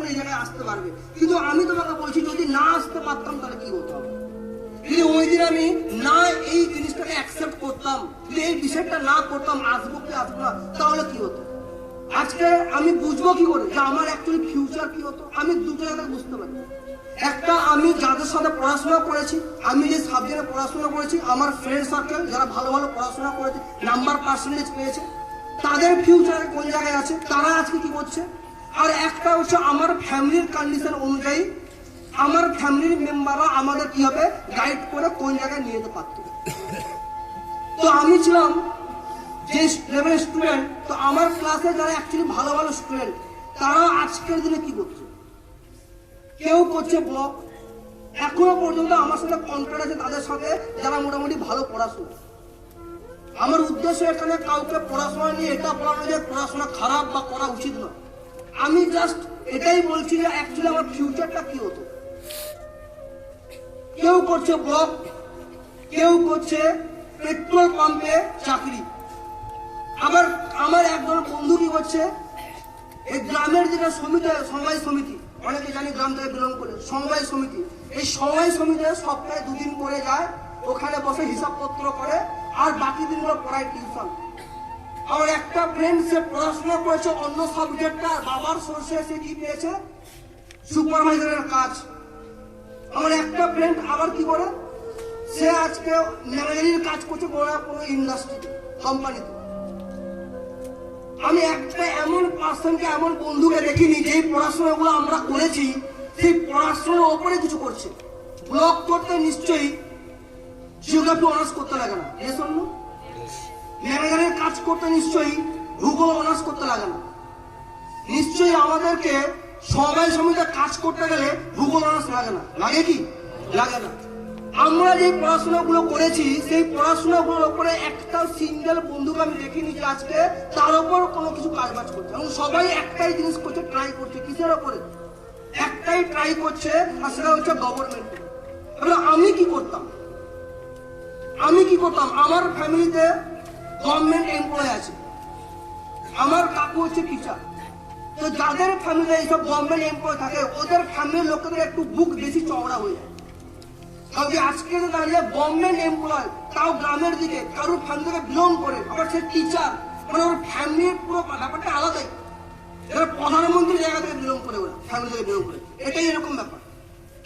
এই জায়গায় আসতে পারবে। কিন্তু আমি তোমাকে বলছি যদি না আসতে পারতাম তাহলে কি হতো? যদি ওই দিন আমি না এই জিনিসটাকে অ্যাকসেপ্ট করতাম, যদি এই বিষয়টা না করতাম আসবো কি আসবো না, তাহলে কি হতো? আজকে আমি বুঝবো কি করে যে আমার অ্যাকচুয়ালি ফিউচার কি হতো? আমি দুটো জায়গায় বুঝতে পারি। একটা, আমি যাদের সাথে পড়াশোনা করেছি, আমি যে সাবজেক্টে পড়াশোনা করেছি, আমার ফ্রেন্ড সার্কেল যারা ভালো ভালো পড়াশোনা করেছে, নাম্বার পার্সেন্টেজ পেয়েছে, তাদের ফিউচারে কোন জায়গায় আছে, তারা আজকে কি করছে। আর একটা হচ্ছে আমার ফ্যামিলির কন্ডিশন অনুযায়ী আমার ফ্যামিলির মেম্বাররা আমাদের কি হবে গাইড করে কোন জায়গায় নিয়ে যেতে পারত। তো আমি ছিলাম যে লেভেলের স্টুডেন্ট, তো আমার ক্লাসে যারা অ্যাকচুয়ালি ভালো ভালো স্টুডেন্ট, তারা আজকের দিনে কি করছে? কেউ করছে ব্লগ, এখনো পর্যন্ত আমার সাথে কন্ট্যাক্ট আছে তাদের সাথে যারা মোটামুটি ভালো পড়াশোনা। আমার উদ্দেশ্য এখানে কাউকে পড়াশোনা নিয়ে এটা বলানো যে পড়াশোনা খারাপ বা করা উচিত নয়। আমি জাস্ট এটাই বলছি যে অ্যাকচুয়ালি আমার ফিউচারটা কি হতো। কেউ করছে ব্লগ, কেউ করছে পেট্রোল পাম্পে চাকরি। আবার আমার একজন বন্ধু কি করছে, এই গ্রামের যেটা সমিতি, সমবায় সমিতি, অনেকে জানি গ্রাম থেকে বিলং করে, সমবায় সমিতি, এই সমবায় সমিতিতে সপ্তাহে 2 দিন করে যায়, ওখানে বসে হিসাবপত্র করে, আর বাকি দিনগুলো পড়ায় টিউশন। আমার একটা ফ্রেন্ড, সে পড়াশোনা করেছে অন্য সাবজেক্টটা, বাবার সোর্সে সে কি পেয়েছে, সুপারভাইজারের কাজ। আমার একটা ফ্রেন্ড আবার কি করে, সে আজকে ম্যানেজারের কাজ করছে কোনো ইন্ডাস্ট্রিতে, কোম্পানিতে। আমি একটা এমন পার্সনকে, এমন বন্ধুকে দেখিনি যে পড়াশোনাগুলো আমরা করেছি সেই পড়াশোনার ওপরে কিছু করছে। ব্লগ করতে নিশ্চয়ই জিওগ্রাফি অনার্স করতে লাগে না, ম্যানেজারের কাজ করতে নিশ্চয়ই ভূগোল অনার্স করতে লাগে না, নিশ্চয়ই আমাদেরকে সমবায় সমিতিতে কাজ করতে গেলে ভূগোল অনার্স লাগে না। লাগে কি? লাগে না। আমরা যে পড়াশোনাগুলো করেছি সেই পড়াশোনাগুলোর উপরে একটা সিঙ্গেল বন্ধুকে আমি দেখিনি যে আজকে তার উপর কোনো কিছু কাজ বাজ করছে। এবং সবাই একটাই জিনিস করছে, ট্রাই করছে। কিসের উপরে? একটাই ট্রাই করছে, আর সেটা হচ্ছে গভর্নমেন্ট। আমি কি করতাম? আমার ফ্যামিলিতে গভর্নমেন্ট এমপ্লয় আছে, আমার কাকু হচ্ছে টিচার। তো যাদের ফ্যামিলিতে এইসব গভর্নমেন্ট এমপ্লয় থাকে ওদের ফ্যামিলির লোকেদের একটু বুক বেশি চওড়া হয়ে যায়। কারণ আজকে দাঁড়িয়ে গভর্নমেন্ট এমপ্লয়, তাও গ্রামের দিকে, কারোর ফ্যামিলি থেকে বিলং করে, আবার সে টিচার, মানে ওর ফ্যামিলির পুরো ব্যাপারটা আলাদাই। এরা প্রধানমন্ত্রীর জায়গা থেকে বিলং করে, ওরা ফ্যামিলি থেকে বিলং করে, এটাই এরকম ব্যাপার।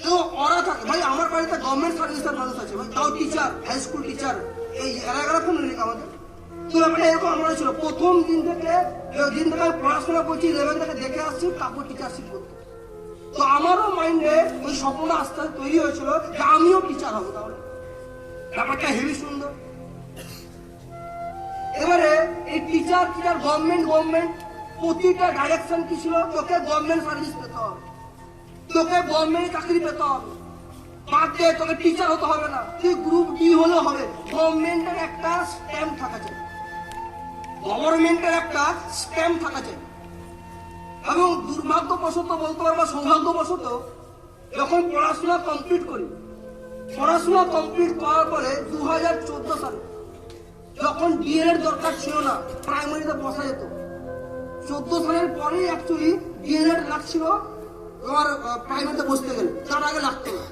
তো ওরা থাকে, ভাই আমার বাড়িতে গভর্নমেন্ট সার্ভিসের মানুষ আছে, ভাই তাও টিচার, হাই স্কুল টিচার, এই এলাকার ফ্যামিলি আমাদের। তো ব্যাপারটা এরকম আমরা ছিল প্রথম দিন থেকে আমি পড়াশোনা করছি, 11 থেকে দেখে আসছি কাকু টিচারশিপ করতে। তো আমারও মাইন্ডে ওই স্বপ্নটা আস্তে আস্তে তৈরি হয়েছিল যে আমিও টিচার হবো। তাহলে ব্যাপারটা হেভি সুন্দর। এবারে এই টিচার গভর্নমেন্ট প্রতিটা ডাইরেকশন কি ছিল, তোকে গভর্নমেন্ট সার্ভিস পেতে হবে, তোকে গভর্নমেন্ট চাকরি পেতে হবে, বাদে তোকে টিচার হতে হবে না, তুই গ্রুপ ডি হলে হবে। গভর্নমেন্টের একটা স্ট্যাম্প থাকা চাই, এবং দুর্ভাগ্যবশত বলতে পারবো, সৌভাগ্যবশত যখন পড়াশোনা কমপ্লিট করার পরে 2014 সালে যখন ডিএলএড দরকার ছিল না, প্রাইমারিতে বসা যেত। 14 সালের পরেই অ্যাকচুয়ালি ডিএলএড লাগছিল আমার প্রাইমারিতে বসতে গেলে, তার আগে লাগতো না।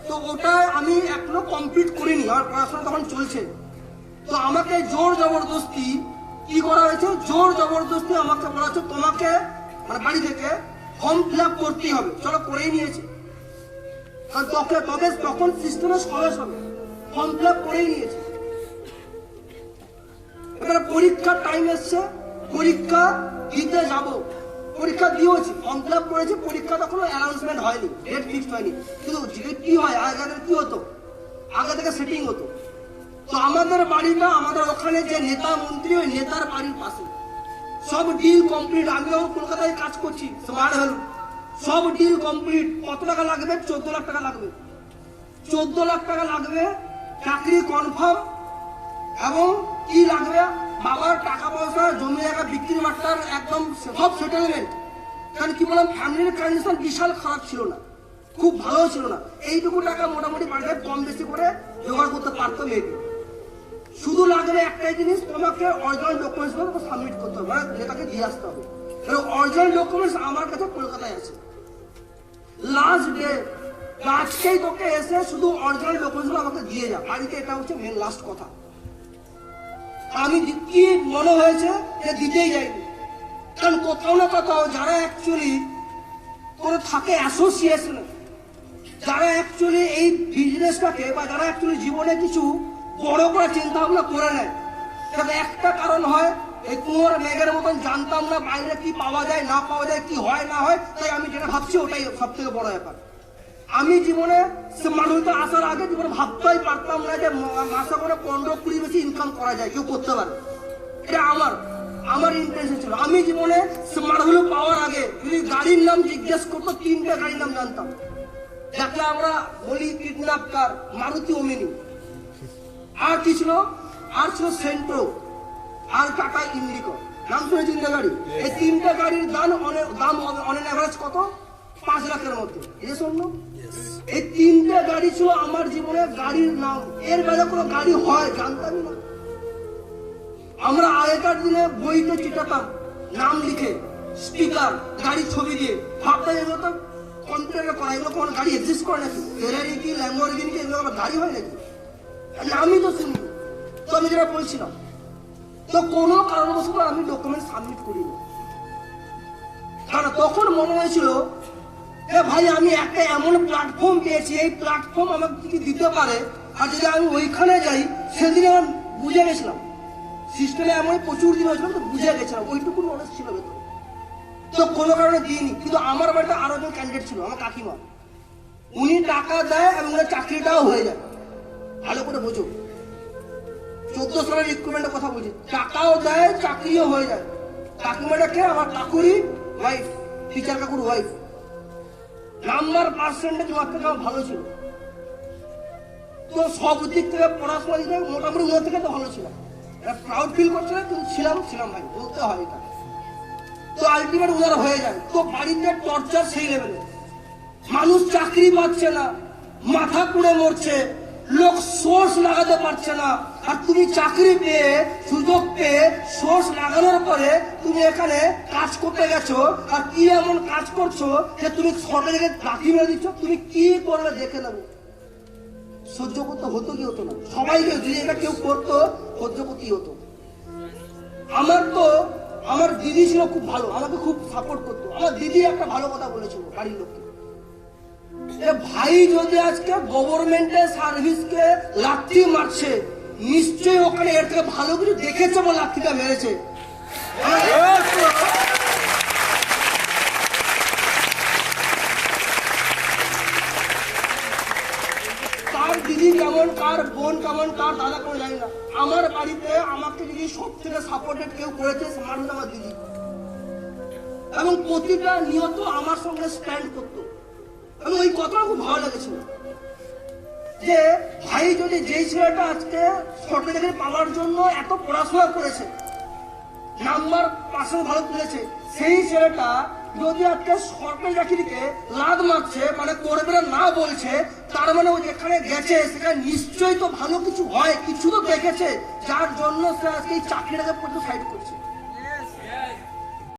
তো ওটা আমি এখনো কমপ্লিট করিনি, আমার পড়াশোনা তখন চলছে। তো আমাকে জোর জবরদস্তি কি করা হয়েছে, আমাকে বলা হচ্ছে তোমাকে মানে বাড়ি থেকে ফর্ম ফিল আপ করতেই হবে। চলো করেই নিয়েছি, কারণ তখন সিস্টেমে সহজ হবে, ফর্ম ফিল আপ করেই নিয়েছি। এবারে পরীক্ষার টাইম এসছে, পরীক্ষা দিতে যাব, পরীক্ষা দিয়েছি, ফর্ম ফিল আপ করেছি। পরীক্ষা তখন অ্যানাউন্সমেন্ট হয়নি, ডেট ফিক্সড হয়নি। কিন্তু কি হয়, আগে কি হতো, আগে থেকে সেটিং হতো। তো আমাদের বাড়িটা, আমাদের ওখানে যে নেতা মন্ত্রী, ওই নেতার বাড়ির পাশে। সব ডিল কমপ্লিট, আমি যখন কলকাতায় কাজ করছি স্মার্ট ভ্যালু, সব ডিল কমপ্লিট। কত টাকা লাগবে? 14 লাখ টাকা লাগবে। 14 লাখ টাকা লাগবে, চাকরি কনফার্ম। এবং কি লাগবে, বাবার টাকা পয়সা, জমি জায়গা বিক্রি বাট্টার একদম সব সেটেলমেন্ট। কারণ কি বললাম, ফ্যামিলির কন্ডিশন বিশাল খারাপ ছিল না, খুব ভালো ছিল না। এইটুকু টাকা মোটামুটি বাড়িতে কম বেশি করে জোগাড় করতে পারতো মেয়েকে। শুধু লাগবে একটাই জিনিস, তোমাকে অরিজিনাল ডকুমেন্টস সাবমিট করতে হবে, মানে নেতাকে দিয়ে আসতে হবে। অরিজিনাল ডকুমেন্টস আমার কাছে কলকাতায় আছে। লাস্ট ডে আজকেই তোকে এসে শুধু অরিজিনাল ডকুমেন্টস আমাকে দিয়ে যা বাড়িতে, এটা হচ্ছে মেন লাস্ট কথা। আমি কি মনে হয়েছে যে দিতেই যাইনি, কারণ কোথাও না কোথাও যারা অ্যাকচুয়ালি করে থাকে অ্যাসোসিয়েশনে, যারা অ্যাকচুয়ালি এই বিজনেসটাকে বা যারা অ্যাকচুয়ালি জীবনে কিছু বড় করে চিন্তা ভাবনা করে নেয়, তবে একটা কারণ হয় এই কুয়োর মেঘের মতন জানতাম না বাইরে কি পাওয়া যায় না পাওয়া যায়, কি হয় না হয়, তাই আমি যেটা ভাবছি ওটাই সব থেকে বড় ব্যাপার। আমি জীবনে মানুষটা আসার আগে জীবনে ভাবতেই পারতাম না যে মাসে করে 15-20 বেশি ইনকাম করা যায়, কেউ করতে পারে। এটা আমার ইন্টেনশন ছিল। আমি জীবনে স্মার্টগুলো পাওয়ার আগে যদি গাড়ির নাম জিজ্ঞেস করতো 3টে গাড়ির নাম জানতাম, যাকে আমরা বলি কিডন্যাপ কার, মারুতি ওমিনি, আর কি ছিল, আর ছিল সেন্ট্রো, আর টাটা ইন্ডিগো। নাম শুনে 3টে গাড়ি। এই 3টে গাড়ির দাম অন এভারেজ কত? 5 লাখের মধ্যে। এই 3টে গাড়ি ছিল আমার জীবনে গাড়ির নাম। এর বাইরে কোনো গাড়ি হয় জানতামই না। আমরা আগেকার দিনে বইতে চিটাতাম নাম লিখে, স্টিকার, গাড়ির ছবি দিয়ে, ভাবতাম এগুলো তো কম্পিউটারে করা, এগুলো কোনো গাড়ি এক্সিস্ট করে নাকি, ফেরারি কি ল্যাম্বরগিনি কি এগুলো গাড়ি হয় নাকি? নামই তো শুনি। তো আমি যেটা বলছিলাম, তো কোনো কারণবশত আমি ডকুমেন্ট সাবমিট করিনি, কারণ তখন মনে হয়েছিল ভাই আমি একটা এমন প্ল্যাটফর্ম পেয়েছি, এই প্ল্যাটফর্ম আমাকে কিছু দিতে পারে, আর যদি আমি ওইখানে যাই, সেদিনে আমি বুঝে গেছিলাম সিস্টেমে এমন প্রচুর দিন হয়েছিল, তো বুঝে গেছিলাম, ওইটুকু নলেজ ছিল ভেতরে। তো কোনো কারণে দিইনি। কিন্তু আমার বাড়িতে আরো একজন ক্যান্ডিডেট ছিল, আমার কাকিমা, উনি টাকা দেয় এবং ওনার চাকরিটাও হয়ে যায়। ভালো করে বোঝো, 14 সালের রিক্রুটমেন্টের কথা বলছি, টাকাও দেয় চাকরিও হয়ে যায়। কাকিমাটাকে আমার কাকুরি ওয়াইফ, টিচার কাকুর ওয়াইফ। নাম্বার পার্সেন্টেজ ওর থেকে আমার ভালো ছিল, তো সব দিক থেকে পড়াশোনা দিক থেকে মোটামুটি ওর থেকে তো ভালো ছিল। প্রাউড ফিল করছে না, কিন্তু ছিলাম ভাই, বলতে হয় এটা। তো আলটিমেট উনার হয়ে যায়। তো বাড়িতে টর্চার সেই লেভেলে, মানুষ চাকরি পাচ্ছে না, মাথা পুড়ে মরছে, লোক সোর্স লাগাতে পারছে না, আর তুমি চাকরি পেয়ে সুযোগ পেয়ে সোর্স লাগানোর পরে তুমি এখানে কাজ করতে গেছো, আর কি এমন কাজ করছো যে তুমি সরকারকে লাঠি মেরে দিচ্ছ। তুমি কি করবে দেখে নেবো। সহ্য করতে হতো কি হতো না? সবাইকে যদি এটা কেউ করতো সহ্য করতেই হতো। আমার দিদি ছিল খুব ভালো, আমাকে খুব সাপোর্ট করতো। আমার দিদি একটা ভালো কথা বলেছিল বাড়ির লোককে, ভাই যদি আজকে গভর্নমেন্টের সার্ভিসকে লাথি মারছে, নিশ্চয়ই ওখানে এর থেকে ভালো কিছু দেখেছে বলে লাথিটা মেরেছে। কার দিদি কেমন, কার বোন কেমন, কার দাদা কেমন জানি না, আমার বাড়িতে আমাকে যদি সব থেকে সাপোর্টেড কেউ করেছে মানুষ আমার দিদি, এবং প্রতিটা নিয়ত আমার সঙ্গে স্ট্যান্ড করতো। এবং ওই কথা খুব ভালো লেগেছিল যে ভাই যদি যেই ছেলেটা আজকে সরকারি চাকরি পাওয়ার জন্য এত পড়াশোনা করেছে, নাম্বার পার্সেন্ট ভালো তুলেছে, সেই ছেলেটা যদি আজকে সরকারি চাকরিকে লাদ মারছে, মানে করবে না বলছে, তার মানে ও যেখানে গেছে সেখানে নিশ্চয়ই তো ভালো কিছু হয়, কিছু তো দেখেছে, যার জন্য সে আজকে এই চাকরিটাকে পর্যন্ত সাইড করছে।